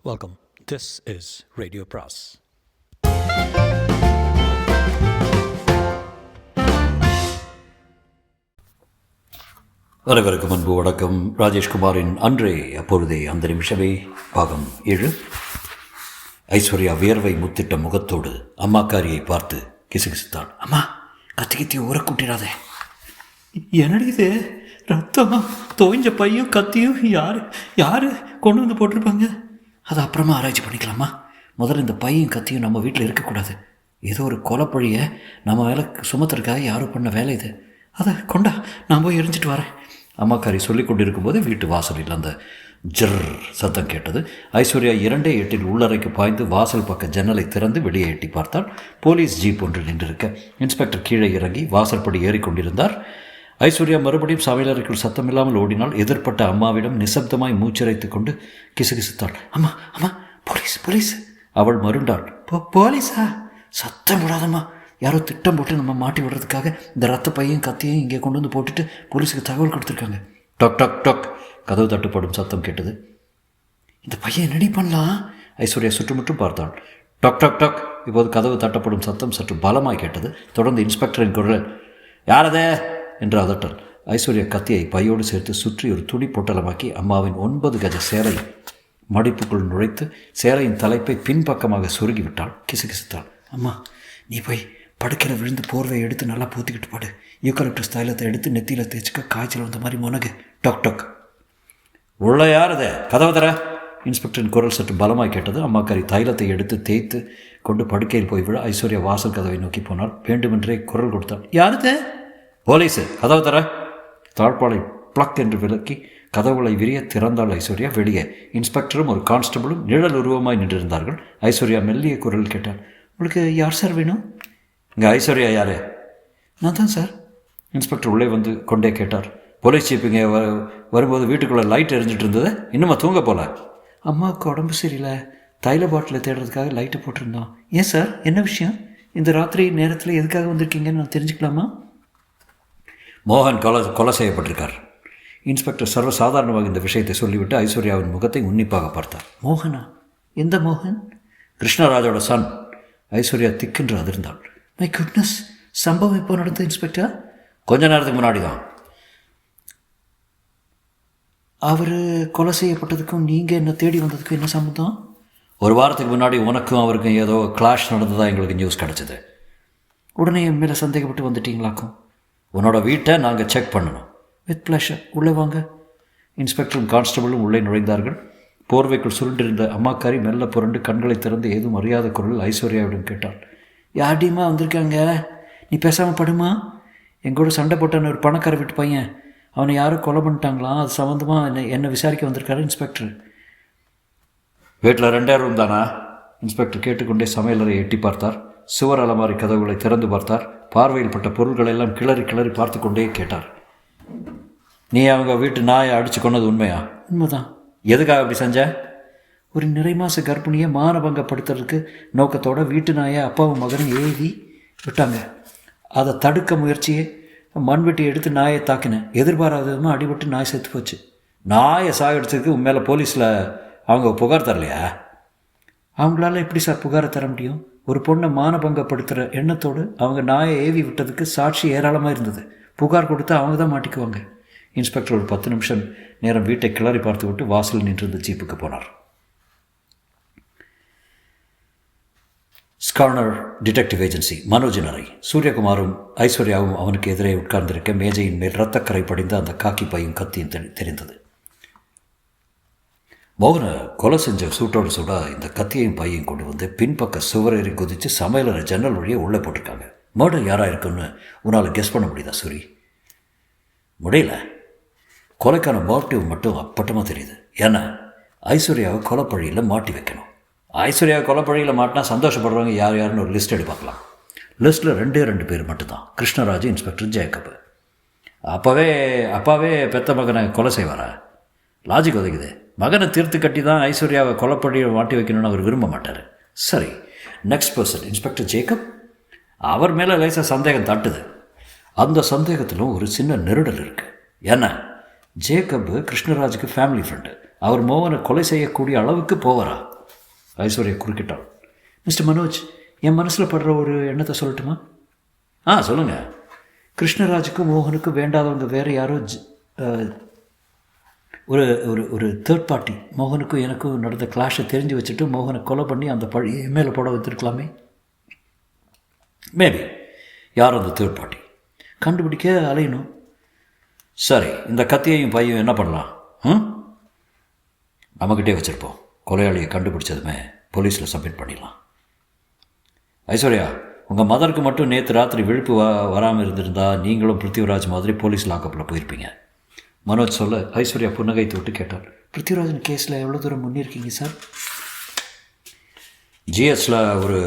Welcome. This is Radio Pras. அனைவருக்கும் அன்பு வணக்கம். ராஜேஷ்குமாரின் அன்றே அப்பொழுதே அந்த நிமிஷமே பாகம் 7. ஐஸ்வர்யா வியர்வை முத்திட்ட முகத்தோடு அம்மாக்காரியை பார்த்து கிசுகிசுத்தாள். அம்மா, கத்தியை ஊற கூட்டிடாதே. என்னடி இது? ரத்தமா தோய்ஞ்ச பையும் கத்தியும் யாரு கொண்டு வந்து போட்டிருப்பாங்க? அதை அப்புறமா ஆராய்ச்சி பண்ணிக்கலாமா? முதல்ல இந்த பையும் கத்தியும் நம்ம வீட்டில் இருக்கக்கூடாது. ஏதோ ஒரு கொலைப்பழியை நம்ம வேலை சுமத்துறதுக்காக யாரும் பண்ண வேலை இது. அதை கொண்டா, நான் போய் எரிஞ்சிட்டு வரேன். அம்மாக்காரி சொல்லி கொண்டிருக்கும்போது வீட்டு வாசலில் அந்த ஜர் சத்தம் கேட்டது. ஐஸ்வர்யா 2:08 உள்ளறைக்கு பாய்ந்து வாசல் பக்க ஜன்னலை திறந்து வெளியே எட்டி பார்த்தால் போலீஸ் ஜீப் ஒன்று நின்றிருக்க இன்ஸ்பெக்டர் கீழே இறங்கி வாசல்படி ஏறிக்கொண்டிருந்தார். ஐஸ்வர்யா மறுபடியும் சமையலறைக்குள் சத்தமில்லாமல் ஓடினால் எதிர்ப்பட்ட அம்மாவிடம் நிசப்தமாய் மூச்சிறைத்து கொண்டு கிசுகிசுத்தாள். அம்மா அம்மா, போலீஸ் போலீஸ். அவள் மருண்டாள். போலீஸா? சத்தம் விடாதம்மா. யாரோ திட்டம் போட்டு நம்ம மாட்டி விடுறதுக்காக இந்த ரத்த பையன் கத்தியும் இங்கே கொண்டு வந்து போட்டுட்டு போலீஸுக்கு தகவல் கொடுத்துருக்காங்க. டொக் டொக் டொக். கதவு தட்டுப்படும் சத்தம் கேட்டது. இந்த பையன் என்னடி பண்ணலாம்? ஐஸ்வர்யா சுற்றுமுற்றும் பார்த்தாள். டொக் டொக் டொக். இப்போது கதவு தட்டப்படும் சத்தம் சற்று பலமாய் கேட்டது. தொடர்ந்து இன்ஸ்பெக்டரின் குரல், யாரதே என்று அதட்டல். ஐஸ்வர்யா கத்தியை பையோடு சேர்த்து சுற்றி ஒரு துணி பொட்டலமாக்கி அம்மாவின் 9 கஜ சேலை மடிப்புக்குள் நுழைத்து சேலையின் தலைப்பை பின்பக்கமாக சொருகிவிட்டாள். கிசுகிசுத்தாள். அம்மா, நீ போய் படுக்கையில் விழுந்து போர்வையை எடுத்து நல்லா பூத்திக்கிட்டு பாடு. யூக்கலிப்டஸ் தைலத்தை எடுத்து நெத்தியில் தேய்ச்சிக்க, காய்ச்சல் வந்த மாதிரி முனகு. டொக் டொக். உள்ள யாரதே? கதவை தர. இன்ஸ்பெக்டரின் குரல் சற்று பலமாய் கேட்டது. அம்மாக்காரி தைலத்தை எடுத்து தேய்த்து கொண்டு படுக்கையில் போய் விட ஐஸ்வர்யா வாசல் கதவை நோக்கி போனால் வேண்டுமென்றே குரல் கொடுத்தாள். யாருது? போலீஸு, கதவை தர. தாழ்பாலை பிளக் என்று விலக்கி கதவுகளை விரிய திறந்தாள் ஐஸ்வர்யா. வெளியே இன்ஸ்பெக்டரும் ஒரு கான்ஸ்டபிளும் நிழல் உருவமாய் நின்றிருந்தார்கள். ஐஸ்வர்யா மெல்லிய குரல் கேட்டாள். உங்களுக்கு யார் சார் வேணும்? இங்கே ஐஸ்வர்யா யாரு? நான் தான் சார். இன்ஸ்பெக்டர் உள்ளே வந்து கொண்டே கேட்டார். போலீஸ் சீப் இங்கே வரும்போது வீட்டுக்குள்ளே லைட் எரிஞ்சிட்டு இருந்தது. இன்னுமா தூங்க போல? அம்மாவுக்கு உடம்பு சரியில்லை, தைல பாட்டிலை தேடுறதுக்காக லைட்டை போட்டிருந்தோம். ஏன் சார், என்ன விஷயம்? இந்த ராத்திரி நேரத்தில் எதுக்காக வந்திருக்கீங்கன்னு நான் தெரிஞ்சுக்கலாமா? மோகன் கொலை செய்யப்பட்டிருக்கார். இன்ஸ்பெக்டர் சர்வசாதாரணமாக இந்த விஷயத்தை சொல்லிவிட்டு ஐஸ்வர்யாவின் முகத்தை உன்னிப்பாக பார்த்தார். மோகனா? எந்த மோகன்? கிருஷ்ணராஜோட சன். ஐஸ்வர்யா திக்கென்று அதிர்ந்தாள். மை குட்னஸ், சம்பவம் இப்போ நடந்தது இன்ஸ்பெக்டர்? கொஞ்ச நேரத்துக்கு முன்னாடி தான். அவர் கொலை செய்யப்பட்டதுக்கும் நீங்கள் என்ன தேடி வந்ததுக்கும் என்ன சம்மந்தம்? ஒரு வாரத்துக்கு முன்னாடி உனக்கும் அவருக்கும் ஏதோ கிளாஷ் நடந்ததாக எங்களுக்கு நியூஸ் கிடச்சிது. உடனே என் மேலே சந்தேகப்பட்டு வந்துட்டீங்களாக்கும்? உன்னோட வீட்டை நாங்கள் செக் பண்ணணும். வித் ப்ளஷர், உள்ளே வாங்க. இன்ஸ்பெக்டரும் கான்ஸ்டபிளும் உள்ளே நுழைந்தார்கள். போர்வைக்குள் சுருண்டிருந்த அம்மாக்காரி மெல்ல புரண்டு கண்களை திறந்து ஏதும் அறியாத குரல் ஐஸ்வர்யாவிடம் கேட்டாள். யார்டியம்மா வந்திருக்காங்க? நீ பேசாமல் படுமா? எங்கூட சண்டை போட்டான ஒரு பணக்கார வீட்டு பையன், அவனை யாரும் கொலை பண்ணிட்டாங்களாம். அது சம்மந்தமாக என்னை விசாரிக்க வந்திருக்காரு இன்ஸ்பெக்டர். வீட்டில் 2 ரூம் தானா? இன்ஸ்பெக்டர் கேட்டுக்கொண்டே சமையலறை எட்டி பார்த்தார். சுவர் அலமாரி கதவுகளை திறந்து பார்த்தார். பார்வையில் பட்ட பொருள்களெல்லாம் கிளறி கிளறி பார்த்து கொண்டே கேட்டார். நீ அவங்க வீட்டு நாயை அடித்து கொண்டது உண்மையா? உண்மைதான். எதுக்காக அப்படி செஞ்ச? ஒரு நிறைமாச கர்ப்பிணியை மானபங்கப்படுத்துறதுக்கு நோக்கத்தோட வீட்டு நாயை அப்பாவும் மகனும் ஏவி விட்டாங்க. அதை தடுக்க முயற்சியே மண்வெட்டி எடுத்து நாயை தாக்கினேன். எதிர்பாராத விதமாக அடிபட்டு நாய் செத்து போச்சு. நாயை சாகடிச்சதுக்கு உண்மையில போலீஸில் அவங்க புகார் தரலையா? அவங்களால எப்படி சார் புகாரை தர முடியும்? ஒரு பொண்ணை மானபங்கப்படுத்துகிற எண்ணத்தோடு அவங்க நாயை ஏவி விட்டதுக்கு சாட்சி ஏராளமாக இருந்தது. புகார் கொடுத்து அவங்க தான் மாட்டிக்குவாங்க. இன்ஸ்பெக்டர் ஒரு 10 நிமிஷம் நேரம் வீட்டை கிளறி பார்த்து விட்டு வாசல் நின்றிருந்த ஜீப்புக்கு போனார். ஸ்கார்னர் டிடெக்டிவ் ஏஜென்சி மனோஜின் அறை. சூரியகுமாரும் ஐஸ்வர்யாவும் அவனுக்கு எதிரே உட்கார்ந்திருக்க மேஜையின் மேல் இரத்தக்கரை படிந்த அந்த காக்கி பையும் கத்தியும் தெரிந்தது. மோகனை கொலை செஞ்ச சூட்டோடு சூடா இந்த கத்தியையும் பையையும் கொண்டு வந்து பின்பக்க சுவரேறி குதித்து சமையலறை ஜன்னல் வழியே உள்ளே போட்டிருக்காங்க. மர்டர் யாராக இருக்குன்னு உன்னால் கெஸ் பண்ண முடியுதா சூரி? முடியல. கொலைக்கான மோட்டிவ் மட்டும் அப்பட்டமாக தெரியுது. ஏன்னா ஐஸ்வர்யாவை கொலைப்பழியில் மாட்டி வைக்கணும். ஐஸ்வர்யாவை கொலைப்பழியில் மாட்டினா சந்தோஷப்படுறவங்க யார் யாருன்னு ஒரு லிஸ்ட் எடுப்பாக்கலாம். லிஸ்ட்டில் 2 பேர் மட்டும்தான். Krishnaraj, inspector Jacob. அப்பாவே பெத்த மகனை கொலை செய்வாரா? லாஜிக் உதைக்குது. மகனை தீர்த்து கட்டி தான் ஐஸ்வர்யாவை கொலைப்பழியை மாட்டி வைக்கணும்னு அவர் விரும்ப மாட்டார். சரி, நெக்ஸ்ட் பர்சன் இன்ஸ்பெக்டர் ஜேக்கப். அவர் மேலே லேசாக சந்தேகம் தட்டுது. அந்த சந்தேகத்திலும் ஒரு சின்ன நெருடல் இருக்குது. ஏன்னா ஜேக்கப் கிருஷ்ணராஜுக்கு ஃபேமிலி ஃப்ரெண்டு. அவர் மோகனை கொலை செய்யக்கூடிய அளவுக்கு போவாரா? ஐஸ்வர்யா குறுக்கிட்டாள். மிஸ்டர் மனோஜ், என் மனசில் படுற ஒரு எண்ணத்தை சொல்லட்டுமா? சொல்லுங்கள். கிருஷ்ணராஜுக்கும் மோகனுக்கும் வேண்டாதவங்க வேறு யாரோ ஒரு ஒரு ஒரு தேர்ட் பார்ட்டி மோகனுக்கும் எனக்கும் நடந்த கிளாஷை தெரிஞ்சு வச்சுட்டு மோகனை கொலை பண்ணி அந்த பழி மேலே போட வச்சுருக்கலாமே. மேபி. யார் அந்த தேர்ட் பார்ட்டி? கண்டுபிடிக்க அலையணும். சரி, இந்த கத்தியையும் பையும் என்ன பண்ணலாம்? நம்மக்கிட்டே வச்சுருப்போம். கொலையாளியை கண்டுபிடிச்சதுமே போலீஸில் சப்மிட் பண்ணிடலாம். ஐஸ்வர்யா, உங்கள் மதருக்கு மட்டும் நேற்று ராத்திரி விழிப்பு வராமல் இருந்திருந்தா நீங்களும் பிருத்திவிராஜ் மாதிரி போலீஸ் லாக்கப்பில் போயிருப்பீங்க. மனோஜ் சொல்ல ஐஸ்வர்யா புன்னகைத்து விட்டு கேட்டார். பிருத்திவிராஜன் கேஸில் எவ்வளோ தூரம் முன்னிருக்கீங்க சார்? ஜிஎஸில் ஒரு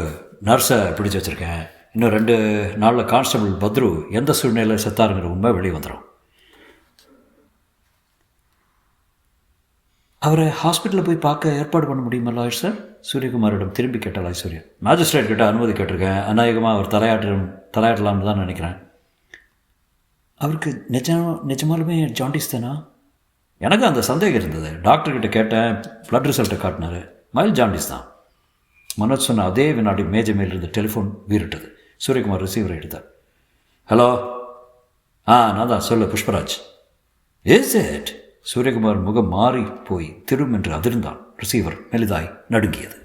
நர்ஸை பிடிச்சி வச்சுருக்கேன். இன்னும் 2 நாளில் கான்ஸ்டபிள் பத்ரு எந்த சூழ்நிலையில் செத்தாருங்கிற உண்மை வெளியே வந்துடும். அவரை ஹாஸ்பிட்டலில் போய் பார்க்க ஏற்பாடு பண்ண முடியுமா லாயர் சார்? சூரியகுமாரிடம் திரும்பி கேட்டால் ஐஸ்வர்யா. மேஜிஸ்ட்ரேட் கிட்ட அனுமதி கேட்டிருக்கேன். அநேகமாக அவர் தலையாட்டலாம்னு தான் நினைக்கிறேன். அவருக்கு நிஜமாலுமே ஜாண்டிஸ் தானா? எனக்கு அந்த சந்தேகம் இருந்தது. டாக்டர்கிட்ட கேட்டேன், ப்ளட் ரிசல்ட்டை காட்டினார். மைல்ட் ஜாண்டிஸ் தான். மனோஜ் சொன்ன அதே வினாடி மேஜை மேல் இருந்த டெலிஃபோன் வீறிட்டது. சூரியகுமார் ரிசீவரை எடுத்தார். ஹலோ. நான் தான். சொல்லு புஷ்பராஜ். Is it? சூரியகுமார் முகம் மாறி போய் திரும் என்று அதிர்ந்தான். ரிசீவர் மெலிதாய் நடுங்கியது.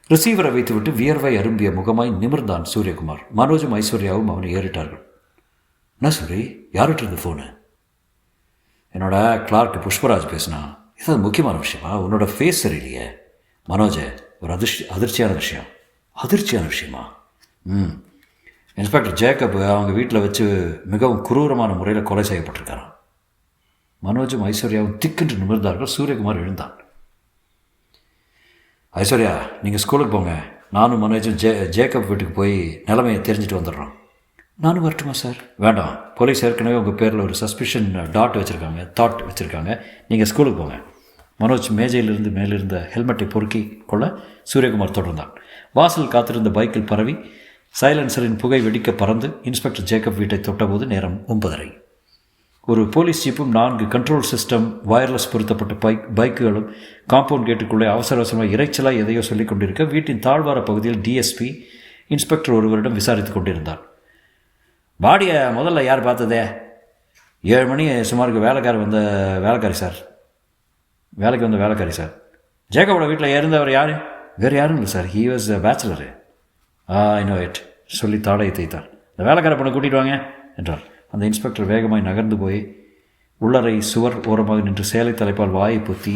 ரிசீவரை வைத்துவிட்டு வியர்வை அரும்பிய முகமாய் நிமிர்ந்தான் சூரியகுமார். மனோஜும் ஐஸ்வர்யாவும் அவனை ஏறிட்டார்கள். என்ன சூரி, யார்கிட்ட இருந்து ஃபோனு? என்னோட கிளார்க் புஷ்பராஜ் பேசுனா. இது முக்கியமான விஷயமா? உன்னோட ஃபேஸ் சரியில்லையே. மனோஜ், ஒரு அதிர்ச்சியான விஷயம். அதிர்ச்சியான விஷயமா? இன்ஸ்பெக்டர் ஜேக்கப் அவங்க வீட்டில் வச்சு மிகவும் குரூரமான முறையில் கொலை செய்யப்பட்டிருக்காராம். மனோஜும் ஐஸ்வர்யாவும் திக்கென்று நிமிர்ந்தார்கள். சூரியகுமார் எழுந்தான். ஐஸ்வர்யா, நீங்கள் ஸ்கூலுக்கு போங்க. நானும் மனோஜும் ஜேக்கப் வீட்டுக்கு போய் நிலைமையை தெரிஞ்சுட்டு வந்துடுறோம். நானும் வரட்டுமா சார்? வேண்டாம். போலீஸ் ஏற்கனவே உங்கள் பேரில் ஒரு சஸ்பிஷன் தாட் வச்சுருக்காங்க. நீங்கள் ஸ்கூலுக்கு போங்க. மனோஜ் மேஜையிலிருந்து மேலிருந்த ஹெல்மெட்டை பொறுக்கி கொள்ள சூரியகுமார் தொடர்ந்தான். வாசல் காத்திருந்த பைக்கில் பரவி சைலன்சரின் புகை வெடிக்க பறந்து இன்ஸ்பெக்டர் ஜேக்கப் வீட்டை தொட்டபோது நேரம் 9:30. ஒரு போலீஸ் ஜீப்பும் 4 கண்ட்ரோல் சிஸ்டம் வயர்லெஸ் பொருத்தப்பட்ட பைக்குகளும் காம்பவுண்ட் கேட்டுக்குள்ளே அவசரமாக இறைச்சலாக எதையோ சொல்லிக் கொண்டிருக்க வீட்டின் தாழ்வார பகுதியில் டிஎஸ்பி இன்ஸ்பெக்டர் ஒருவரிடம் விசாரித்து கொண்டிருந்தார். பாடியை முதல்ல யார் பார்த்ததே? 7 மணி சுமாருக்கு வேலைக்காரி வந்த வேலைக்காரி சார். ஜேக்கபோட வீட்டில் இருந்தவர் யார்? வேறு யாரும் இல்லை sir. He was bachelor. I know it சொல்லி தாடையை தேய்த்தார். இந்த வேலைக்கார பொண்ணை கூட்டிகிட்டு வாங்க என்றார். அந்த இன்ஸ்பெக்டர் வேகமாய் நகர்ந்து போய் உள்ளறை சுவர் ஓரமாக நின்று சேலை தலைப்பால் வாயை பொத்தி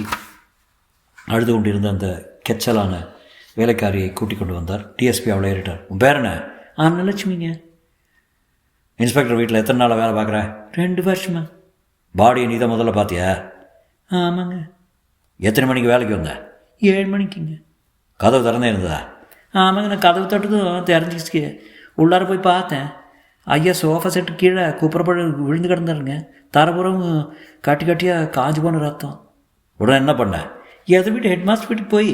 அழுது கொண்டிருந்த அந்த கெச்சலான வேலைக்காரியை கூட்டிக் கொண்டு வந்தார். டிஎஸ்பி அவளை ஏறிட்டார். உன் பேர் என்ன? நல்லட்சுமிங்க. இன்ஸ்பெக்டர் வீட்டில் எத்தனை நாளாக வேலை பார்க்குற? 2 வருஷமா. பாடியை நீ தான் முதல்ல பார்த்தியா? ஆமாங்க. எத்தனை மணிக்கு வேலைக்கு வந்த? 7 மணிக்குங்க. கதவு திறந்தே இருந்ததா? ஆமாங்க. நான் கதவு தொட்டதும் தெரிஞ்சிச்சு. உள்ளார போய் பார்த்தேன். ஐயா சோஃபா செட்டு கீழே குப்புறப்பட விழுந்து கிடந்தாருங்க. தரப்புறம் கட்டியாக காஞ்சு போன ரத்தம். உடனே என்ன பண்ண? எதை வீட்டு ஹெட் மாஸ்டர் வீட்டுக்கு போய்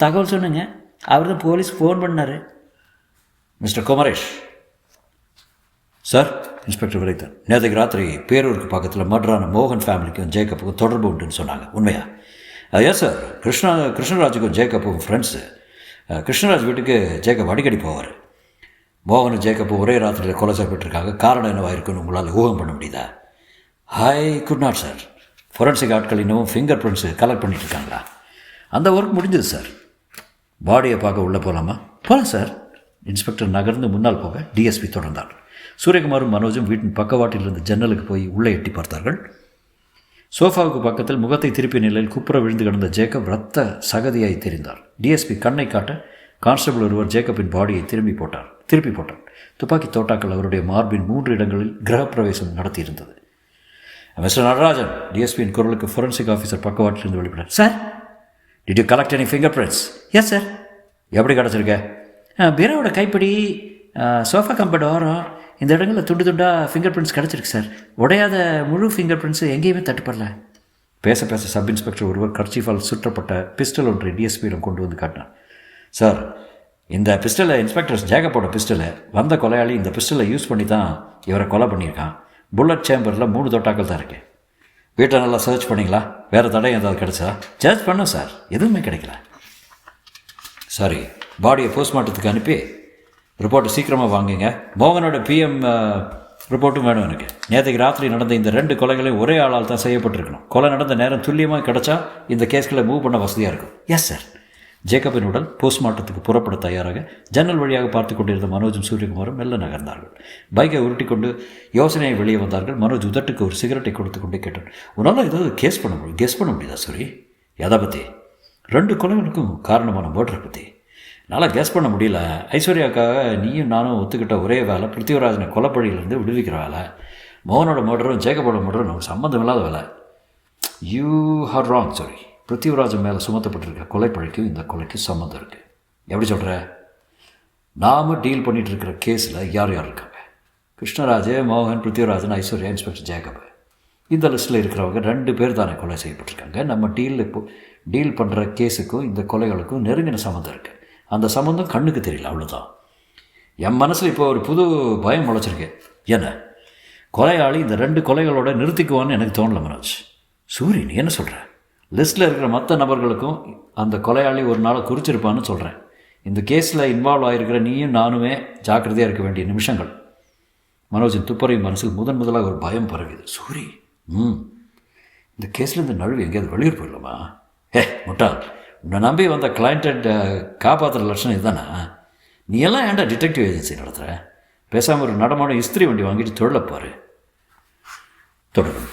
தகவல் சொன்னேங்க. அவர் தான் போலீஸ் ஃபோன் பண்ணார். மிஸ்டர் குமரேஷ். சார். இன்ஸ்பெக்டர் விரைத்தார். நேற்றுக்கு ராத்திரி பேரூருக்கு பக்கத்தில் மர்டரான மோகன் ஃபேமிலிக்கும் ஜேக்கப்புக்கும் தொடர்பு உண்டுன்னு சொன்னாங்க. உண்மையா? Yes sir. கிருஷ்ணராஜுக்கும் ஜேக்கப்பும் ஃப்ரெண்ட்ஸு. கிருஷ்ணராஜ் வீட்டுக்கு ஜேக்கப் அடிக்கடி போவார். மோகனும் ஜேக்கப்பும் ஒரே ராத்திரியில் கொலை செய்யப்பட்டிருக்காங்க. காரணம் என்னவாக இருக்குன்னு உங்களால் ஊகம் பண்ண முடியுதா? I could not sir. Forensic ஆட்கள் இன்னமும் ஃபிங்கர் பிரிண்ட்ஸு கலெக்ட் பண்ணிட்டு இருக்காங்களா? அந்த ஒர்க் முடிஞ்சது சார். பாடியை பார்க்க உள்ளே போகலாமா? போகலாம் சார். இன்ஸ்பெக்டர் நகர்ந்து முன்னால் போக டிஎஸ்பி தொடர்ந்தார். சூரியகுமாரும் மனோஜும் வீட்டின் பக்கவாட்டில் இருந்த ஜன்னலுக்கு போய் உள்ளே எட்டி பார்த்தார்கள். சோஃபாவுக்கு பக்கத்தில் முகத்தை திருப்பிய நிலையில் குப்புற விழுந்து கிடந்த ஜேக்கப் இரத்த சகதியாய் தெரிந்தார். டிஎஸ்பி கண்ணை காட்ட கான்ஸ்டபிள் ஒருவர் ஜேக்கப்பின் பாடியை திருப்பி போட்டார். துப்பாக்கி தோட்டாக்கள் அவருடைய மார்பின் 3 இடங்களில் கிரகப்பிரவேசம் நடத்தியிருந்தது. மிஸ்டர் நடராஜன், டிஎஸ்பியின் குரலுக்கு ஃபொரன்சிக் ஆஃபீஸர் பக்கவாட்டிலிருந்து வெளிப்பட்டார். Sir. Did you collect any fingerprints? Yes sir. எப்படி கிடச்சிருக்க? பீரோவோட கைப்படி சோஃபா கம்பெட் ஓரம் இந்த இடங்களில் துண்டாக ஃபிங்கர் பிரிண்ட்ஸ் கிடச்சிருக்கு சார். உடையாத முழு ஃபிங்கர் பிரிண்ட்ஸு எங்கேயுமே தட்டுப்படல. பேச சப் இன்ஸ்பெக்டர் ஒருவர் கர்ச்சீஃபால் சுற்றப்பட்ட பிஸ்டல் ஒன்றை டிஎஸ்பியிடம் கொண்டு வந்து காட்டினார். சார், இந்த பிஸ்டலை இன்ஸ்பெக்டர் ஜேக்கப்போட பிஸ்டலை வந்த கொலையாளி இந்த பிஸ்டலை யூஸ் பண்ணி தான் இவரை கொலை பண்ணியிருக்கான். புல்லட் சேம்பரில் 3 தோட்டாக்கள் தான் இருக்குது. வீட்டை நல்லா சர்ச் பண்ணிங்களா? வேறு தடயம் ஏதாவது கிடச்சா? சர்ச் பண்ணோம் சார். எதுவுமே கிடைக்கல. சரி, பாடியை போஸ்ட்மார்ட்டத்துக்கு அனுப்பி ரிப்போர்ட்டை சீக்கிரமாக வாங்குங்க. மோகனோட பிஎம் ரிப்போர்ட்டும் வேணும் எனக்கு. நேற்றுக்கு ராத்திரி நடந்த இந்த 2 கொலைகளையும் ஒரே ஆளால் தான் செய்யப்பட்டிருக்கணும். கொலை நடந்த நேரம் துல்லியமாக கிடச்சா இந்த கேஸ்களை மூவ் பண்ண வசதியாக இருக்கும். Yes sir. ஜேக்கப்பின் உடல் போஸ்ட்மார்ட்டத்துக்கு புறப்பட தயாராக ஜன்னல் வழியாக பார்த்து கொண்டிருந்த மனோஜும் சூரியகுமாரும் மெல்ல நகர்ந்தார்கள். பைக்கை உருட்டி கொண்டு யோசனையை வெளியே வந்தார்கள். மனோஜ் உதட்டுக்கு ஒரு சிகரெட்டை கொடுத்து கொண்டே கேட்டான், உன்னால் ஏதாவது கெஸ் பண்ண முடியுதா சூரி? எதை பற்றி? 2 கொலைகளுக்கும் காரணமான மர்டரை பற்றி. என்னால் கெஸ் பண்ண முடியல. ஐஸ்வர்யாவுக்காக நீயும் நானும் ஒத்துக்கிட்ட ஒரே வேலை பிருத்திவிராஜனை கொலைப்பழியிலேருந்து விடுவிக்கிற வேலை. மோகனோட மர்டரும் ஜேக்கப்போட மர்டரும் நமக்கு சம்மந்தம் இல்லாத வேலை. You are wrong sorry. Prithvirajan மேலே சுமத்தப்பட்டிருக்க கொலைப்பழிக்கும் இந்த கொலைக்கு சம்மந்தம் இருக்குது. எப்படி சொல்கிற? நாம் டீல் பண்ணிகிட்டு இருக்கிற கேஸில் யார் யார் இருக்காங்க? கிருஷ்ணராஜ், மோகன், பிருத்திவிராஜன், ஐஸ்வர்யா, இன்ஸ்பெக்டர் ஜேக்கப். இந்த லிஸ்ட்டில் இருக்கிறவங்க 2 பேர் தானே கொலை செய்யப்பட்டிருக்காங்க. நம்ம டீல் பண்ணுற கேஸுக்கும் இந்த கொலைகளுக்கும் நெருங்கின சம்மந்தம் இருக்குது. அந்த சம்மந்தம் கண்ணுக்கு தெரியல, அவ்வளோதான். என் மனசில் இப்போ ஒரு புது பயம் முளைச்சிருக்கேன். என்ன? கொலையாளி இந்த 2 கொலைகளோட நிறுத்திக்குவான்னு எனக்கு தோணல மனோஜ். சூரி, நீ என்ன சொல்கிற? லிஸ்ட்டில் இருக்கிற மற்ற நபர்களுக்கும் அந்த கொலையாளி ஒரு நாளை குறிச்சிருப்பான்னு சொல்கிறேன். இந்த கேஸில் இன்வால்வ் ஆகிருக்கிற நீயும் நானுமே ஜாக்கிரதையாக இருக்க வேண்டிய நிமிஷங்கள். மனோஜின் துப்பறையும் மனசில் முதலாக ஒரு பயம் பரவிது. சூரி, இந்த கேஸில் இந்த நழுவு எங்கேயாவது வெளியூர் போயிடலாமா? முட்டாள், உன்னை நம்பி வந்த கிளைண்ட்டை காப்பாற்றுற லட்சணம் இதுதானா? நீ எல்லாம் ஏன்டா டிடெக்டிவ் ஏஜென்சி நடத்துகிற? பேசாமல் ஒரு நடமான இஸ்திரி வண்டி வாங்கிட்டு தொழிலப்பாரு. தொடரும்.